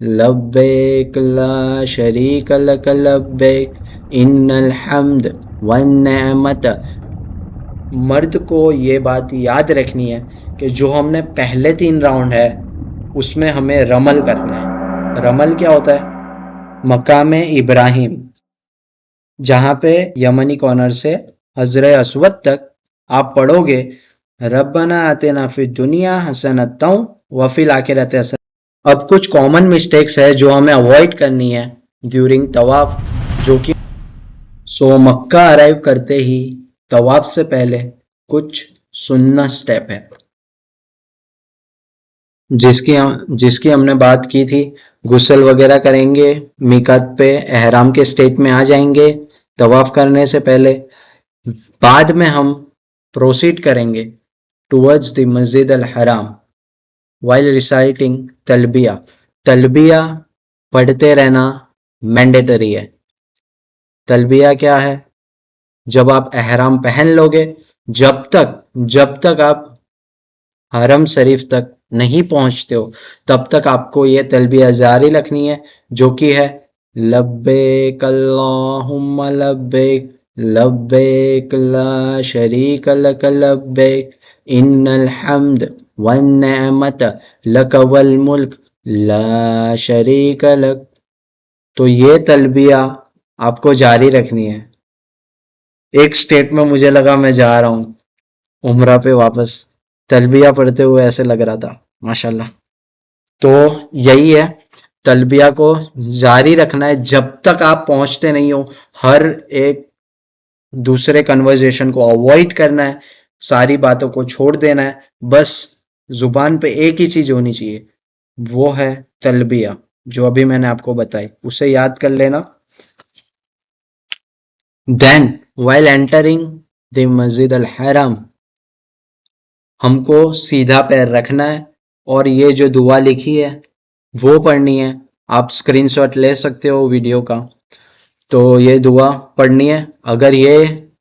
लब्बैक ला शरीक लक लब्बैक इन्नल हम्द वन नेमत। मर्द को ये बात याद रखनी है कि जो हमने पहले 3 राउंड है उसमें हमें रमल करना है। रमल क्या होता है? मकाम इब्राहिम, जहां पे यमनी कॉर्नर से हजर अस्वद तक आप पढ़ोगे रब्बना आतिना फिद दुनिया हसनतौ व फिल आखिरति हसनतौ। अब कुछ कॉमन मिस्टेक्स है जो हमें अवॉइड करनी है ड्यूरिंग तवाफ, जो कि मक्का अराइव करते ही तवाफ से पहले कुछ सुन्ना स्टेप है जिसकी हमने बात की थी। गुस्ल वगैरह करेंगे, मीकात पे एहराम के स्टेट में आ जाएंगे तवाफ करने से पहले। बाद में हम प्रोसीड करेंगे टुवर्ड्स द मस्जिद अल हराम वाइल रिसाइटिंग तलबिया। तलबिया पढ़ते रहना मैंडेटरी है। तलबिया क्या है? जब आप एहराम पहन लोगे, जब तक आप हरम शरीफ तक नहीं पहुंचते हो तब तक आपको ये तलबिया जारी रखनी है, जो कि है लब्बैक अल्लाहुम्मा लब्बैक लब्बैक ला शरीक लक लब्बैक इन्नल हम्द वन नेमत लक वल मुल्क ला शरीक लक। तो ये तलबिया आपको जारी रखनी है। एक स्टेट में मुझे लगा मैं जा रहा हूँ उम्रा पे वापस, तलबिया पढ़ते हुए ऐसे लग रहा था माशाल्लाह। तो यही है, तलबिया को जारी रखना है जब तक आप पहुंचते नहीं हो। हर एक दूसरे कन्वर्जेशन को अवॉइड करना है, सारी बातों को छोड़ देना है। बस जुबान पे एक ही चीज होनी चाहिए, वो है तलबिया, जो अभी मैंने आपको बताई, उसे याद कर लेना। देन while entering the मस्जिद अल हराम, हमको सीधा पैर रखना है और ये जो दुआ लिखी है वो पढ़नी है। आप स्क्रीनशॉट ले सकते हो वीडियो का। तो ये दुआ पढ़नी है। अगर ये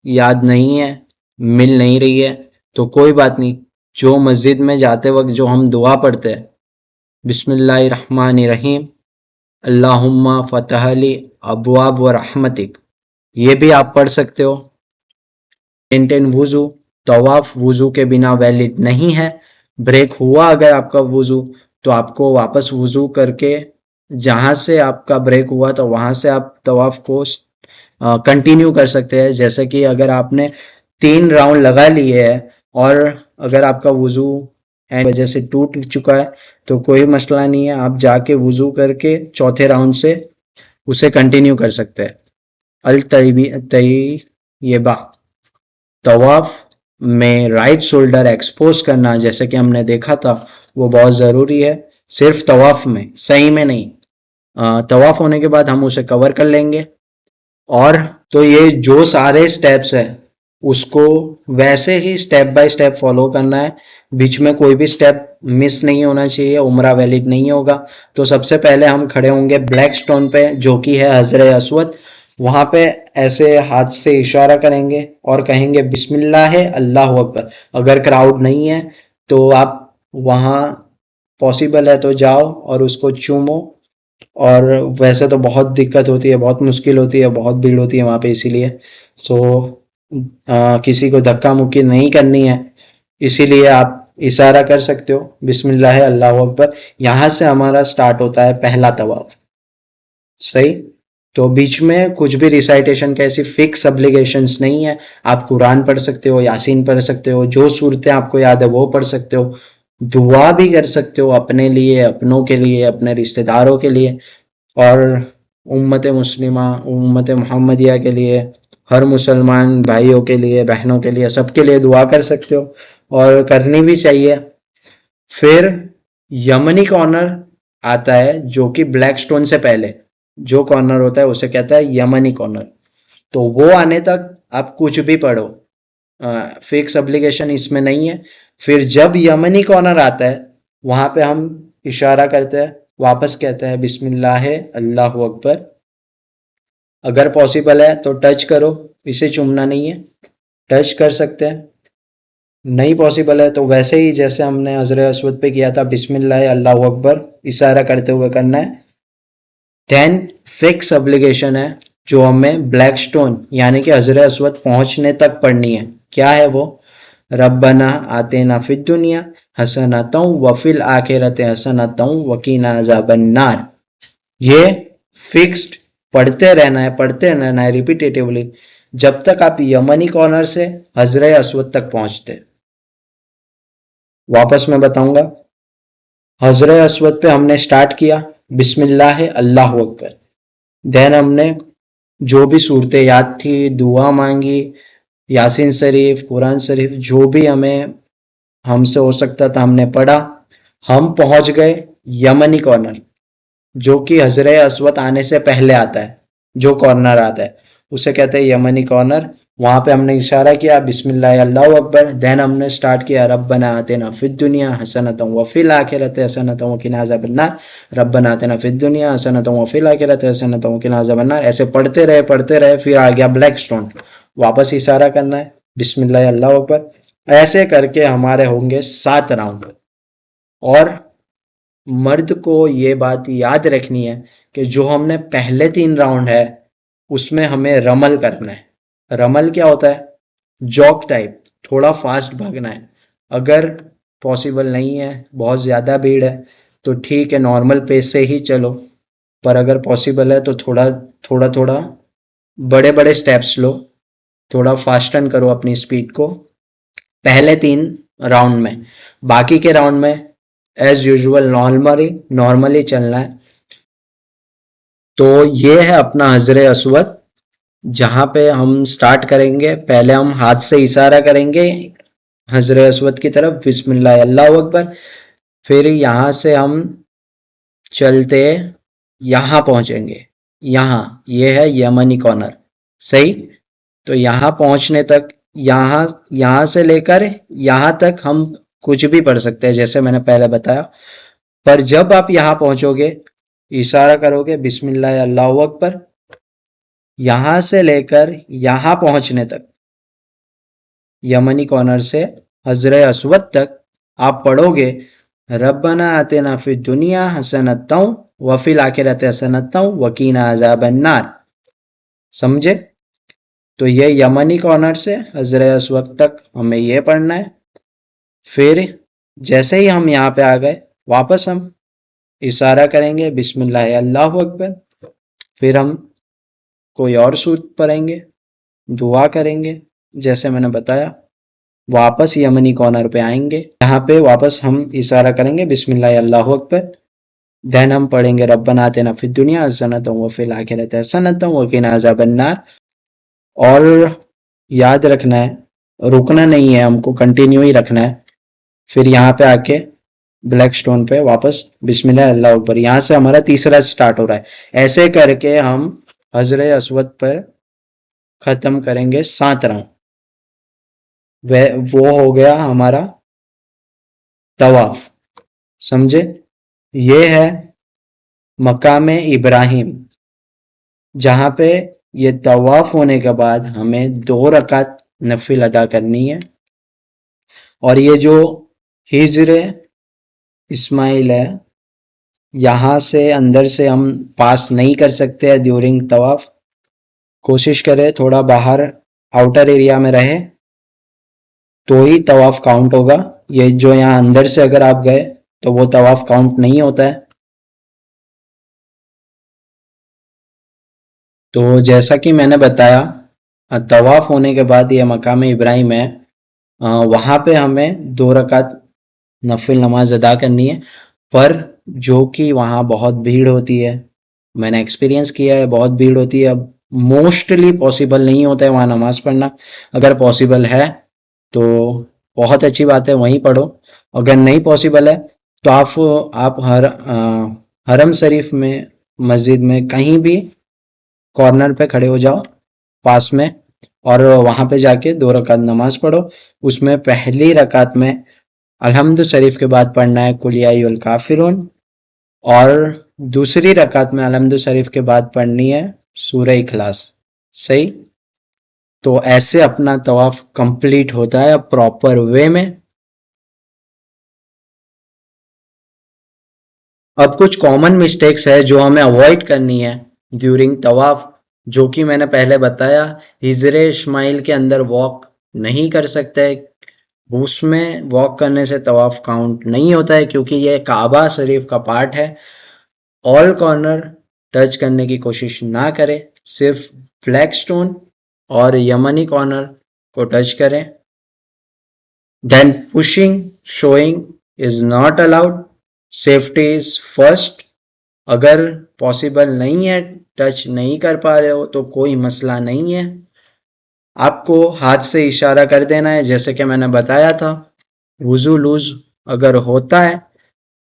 याद नहीं है, मिल नहीं रही है, तो कोई बात नहीं। जो मस्जिद में जाते वक्त जो हम दुआ पढ़ते हैं, बिस्मिल्लाहिर्रहमानिर्रहीम अल्लाहुम्मा फतहली अबवाब व रहमतिक, ये भी आप पढ़ सकते हो। मेंटेन वुजू, तवाफ वुजू के बिना वैलिड नहीं है। ब्रेक हुआ अगर आपका वुजू, तो आपको वापस वुजू करके जहां से आपका ब्रेक हुआ तो वहां से आप तवाफ को कंटिन्यू कर सकते हैं। जैसे कि अगर आपने 3 राउंड लगा लिए है और अगर आपका वुजू एंड वजह से टूट चुका है तो कोई मसला नहीं है, आप जाके वुजू करके चौथे राउंड से उसे कंटिन्यू कर सकते हैं। अल तय्यबा, तवाफ में राइट शोल्डर एक्सपोज करना, जैसे कि हमने देखा था, वो बहुत ज़रूरी है। सिर्फ तवाफ में, सही में नहीं। तवाफ होने के बाद हम उसे कवर कर लेंगे। और तो ये जो सारे स्टेप्स है उसको वैसे ही स्टेप बाय स्टेप फॉलो करना है। बीच में कोई भी स्टेप मिस नहीं होना चाहिए, उम्रा वैलिड नहीं होगा। तो सबसे पहले हम खड़े होंगे ब्लैक स्टोन पे, जो कि है हजर अस्वद। वहां पे ऐसे हाथ से इशारा करेंगे और कहेंगे बिस्मिल्लाह अल्लाह अकबर। अगर क्राउड नहीं है तो आप वहां पॉसिबल है तो जाओ और उसको चूमो। और वैसे तो बहुत दिक्कत होती है, बहुत मुश्किल होती है, बहुत भीड़ होती है वहां पे, इसीलिए किसी को धक्का मुक्की नहीं करनी है। इसीलिए आप इशारा कर सकते हो बिस्मिल्लाह अल्लाह अकबर। यहां से हमारा स्टार्ट होता है पहला तवाफ। सही। तो बीच में कुछ भी रिसाइटेशन का ऐसी फिक्स ऑब्लिगेशंस नहीं है। आप कुरान पढ़ सकते हो, यासीन पढ़ सकते हो, जो सूरतें आपको याद है वो पढ़ सकते हो। दुआ भी कर सकते हो अपने लिए, अपनों के लिए, अपने रिश्तेदारों के लिए, और उम्मत मुस्लिमा, उम्मत मोहम्मदिया के लिए, हर मुसलमान भाइयों के लिए, बहनों के लिए, सबके लिए दुआ कर सकते हो और करनी भी चाहिए। फिर यमनी कॉर्नर आता है, जो कि ब्लैक स्टोन से पहले जो कॉर्नर होता है उसे कहता है यमनी कॉर्नर। तो वो आने तक आप कुछ भी पढ़ो, फिक्स एप्लीकेशन इसमें नहीं है। फिर जब यमनी कॉर्नर आता है वहां पे हम इशारा करते हैं, वापस कहते हैं बिस्मिल्लाह अल्लाह अकबर। अगर पॉसिबल है तो टच करो, इसे चूमना नहीं है, टच कर सकते हैं। नहीं पॉसिबल है तो वैसे ही जैसे हमने हजर अस्वद पे किया था, बिस्मिल्लाह अल्लाह अकबर इशारा करते हुए करना है। देन फिक्स ऑब्लिगेशन है जो हमें ब्लैक स्टोन यानी कि हजर अस्वद पहुंचने तक पढ़नी है। क्या है वो? रब्बना आतेना फिद दुनिया हसनतौ वफिल आखिरत हसनतौ वकीना अजाबन्नार। ये फिक्स्ड पढ़ते रहना है रिपीटेटिवली जब तक आप यमनी कॉर्नर से हजर अस्वद तक पहुंचते। वापस मैं बताऊंगा। हजर अस्वद पे हमने स्टार्ट किया बिस्मिल्लाह अल्लाह अकबर। देन हमने जो भी सूरतें याद थी, दुआ मांगी, यासीन शरीफ, कुरान शरीफ, जो भी हमें हमसे हो सकता था हमने पढ़ा। हम पहुंच गए यमनी कॉर्नर जो कि हजर अस्वद आने से पहले आता है। जो कॉर्नर आता है उसे कहते हैं यमनी कॉर्नर। वहां पे हमने इशारा किया बिस्मिल्लाह अल्लाहु अकबर। देन हमने स्टार्ट किया रब्बना आतिना फिद दुनिया हसनतम व फिल आखिरति हसनतम व किना अज़ाबन्नार। रब्बना आतिना फिद दुनिया हसनतम व फिल आखिरति हसनतम व किना अज़ाबन्नार। ऐसे पढ़ते रहे फिर आ गया ब्लैक स्टोन। वापस इशारा करना है बिस्मिल्लाह अल्लाहु अकबर। ऐसे करके हमारे होंगे 7 राउंड। और मर्द को ये बात याद रखनी है कि जो हमने पहले 3 राउंड है उसमें हमें रमल करना है। रमल क्या होता है? जॉग टाइप, थोड़ा फास्ट भागना है। अगर पॉसिबल नहीं है, बहुत ज्यादा भीड़ है, तो ठीक है नॉर्मल पेस से ही चलो। पर अगर पॉसिबल है तो थोड़ा बड़े बड़े स्टेप्स लो, थोड़ा फास्टन करो अपनी स्पीड को पहले 3 राउंड में। बाकी के राउंड में एज यूजुअल नॉर्मली चलना है। तो ये है अपना हजर अस्वद। जहां पे हम स्टार्ट करेंगे, पहले हम हाथ से इशारा करेंगे हजर अस्वद की तरफ बिस्मिल्लाह अल्लाह अकबर। फिर यहां से हम चलते यहां पहुंचेंगे। यहां ये है यमनी कॉर्नर। सही। तो यहां पहुंचने तक यहां यहां से लेकर यहां तक हम कुछ भी पढ़ सकते हैं जैसे मैंने पहले बताया। पर जब आप यहां पहुंचोगे इशारा करोगे बिस्मिल्लाह अल्लाह अकबर। यहां से लेकर यहां पहुंचने तक यमनी कॉर्नर से हजर अस्वद तक आप पढ़ोगे रब्बना आतिना फिद दुनिया हसनतौ व फिल आखिरति हसनतौ वकीना अज़ाबन्नार। समझे? तो ये यमनी कॉर्नर से हजर अस्वद तक हमें ये पढ़ना है। फिर जैसे ही हम यहाँ पे आ गए वापस हम इशारा करेंगे बिस्मिल्लाह अल्लाहु अकबर। फिर हम कोई और सूरत पढ़ेंगे, दुआ करेंगे जैसे मैंने बताया। वापस यमनी कॉर्नर पे आएंगे, यहाँ पे वापस हम इशारा करेंगे बिस्मिल्लाह अल्लाहु अकबर। देन हम पढ़ेंगे रब्बना आतिना फिद दुनिया हसनतम व फिल आखिरति हसनतम व किना अज़ाबन्नार। और याद रखना है, रुकना नहीं है, हमको कंटिन्यू ही रखना है। फिर यहाँ पे आके ब्लैक स्टोन पे वापस बिस्मिल्लाह अल्लाह अकबर। यहाँ से हमारा तीसरा स्टार्ट हो रहा है। ऐसे करके हम हजर अस्वद पर खत्म करेंगे 7 राउंड। वो हो गया हमारा तवाफ। समझे? ये है मकाम इब्राहिम जहां पे ये तवाफ होने के बाद हमें 2 रकात नफिल अदा करनी है। और ये जो हिजर इस्माइल है यहां से अंदर से हम पास नहीं कर सकते हैं ड्यूरिंग तवाफ। कोशिश करें थोड़ा बाहर आउटर एरिया में रहे तो ही तवाफ काउंट होगा। ये जो यहाँ अंदर से अगर आप गए तो वो तवाफ काउंट नहीं होता है। तो जैसा कि मैंने बताया तवाफ होने के बाद ये मकाम इब्राहिम है। वहां पे हमें 2 रकात नफिल नमाज अदा करनी है। पर जो कि वहां बहुत भीड़ होती है, मैंने एक्सपीरियंस किया है, बहुत भीड़ होती है। अब मोस्टली पॉसिबल नहीं होता है वहां नमाज पढ़ना। अगर पॉसिबल है तो बहुत अच्छी बात है, वहीं पढ़ो। अगर नहीं पॉसिबल है तो आप हरम शरीफ में, मस्जिद में कहीं भी कॉर्नर पे खड़े हो जाओ पास में और वहां पे जाके 2 रकात नमाज पढ़ो। उसमें पहली रकात में अल्हम्दु शरीफ के बाद पढ़ना है कुल या अय्युहल काफिरून। और दूसरी रकात में अल्हम्दु शरीफ के बाद पढ़नी है सूरह इखलास। सही। तो ऐसे अपना तवाफ कंप्लीट होता है प्रॉपर वे में। अब कुछ कॉमन मिस्टेक्स है जो हमें अवॉइड करनी है ड्यूरिंग तवाफ, जो कि मैंने पहले बताया। हिजरे इस्माइल के अंदर वॉक नहीं कर सकते, उसमें वॉक करने से तवाफ काउंट नहीं होता है क्योंकि ये काबा शरीफ का पार्ट है। ऑल कॉर्नर टच करने की कोशिश ना करें, सिर्फ फ्लैग स्टोन और यमनी कॉर्नर को टच करें। Then pushing shoving is not allowed, safety is first. अगर पॉसिबल नहीं है, टच नहीं कर पा रहे हो तो कोई मसला नहीं है, आपको हाथ से इशारा कर देना है जैसे कि मैंने बताया था। वुजू लूज अगर होता है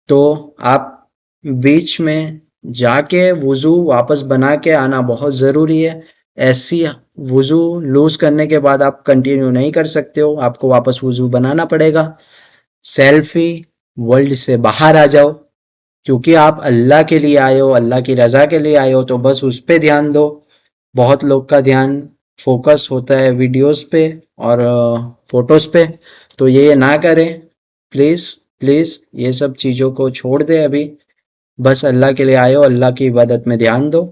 तो आप बीच में जाके वुजू वापस बना के आना बहुत ज़रूरी है। ऐसी वुजू लूज करने के बाद आप कंटिन्यू नहीं कर सकते हो, आपको वापस वुजू बनाना पड़ेगा। सेल्फी वर्ल्ड से बाहर आ जाओ, क्योंकि आप अल्लाह के लिए आए हो, अल्लाह की रजा के लिए आए हो, तो बस उस पे ध्यान दो। बहुत लोग का ध्यान फोकस होता है वीडियोस पे और फोटोज पे, तो ये ना करें। प्लीज प्लीज ये सब चीजों को छोड़ दे अभी। बस अल्लाह के लिए आए हो, अल्लाह की इबादत में ध्यान दो।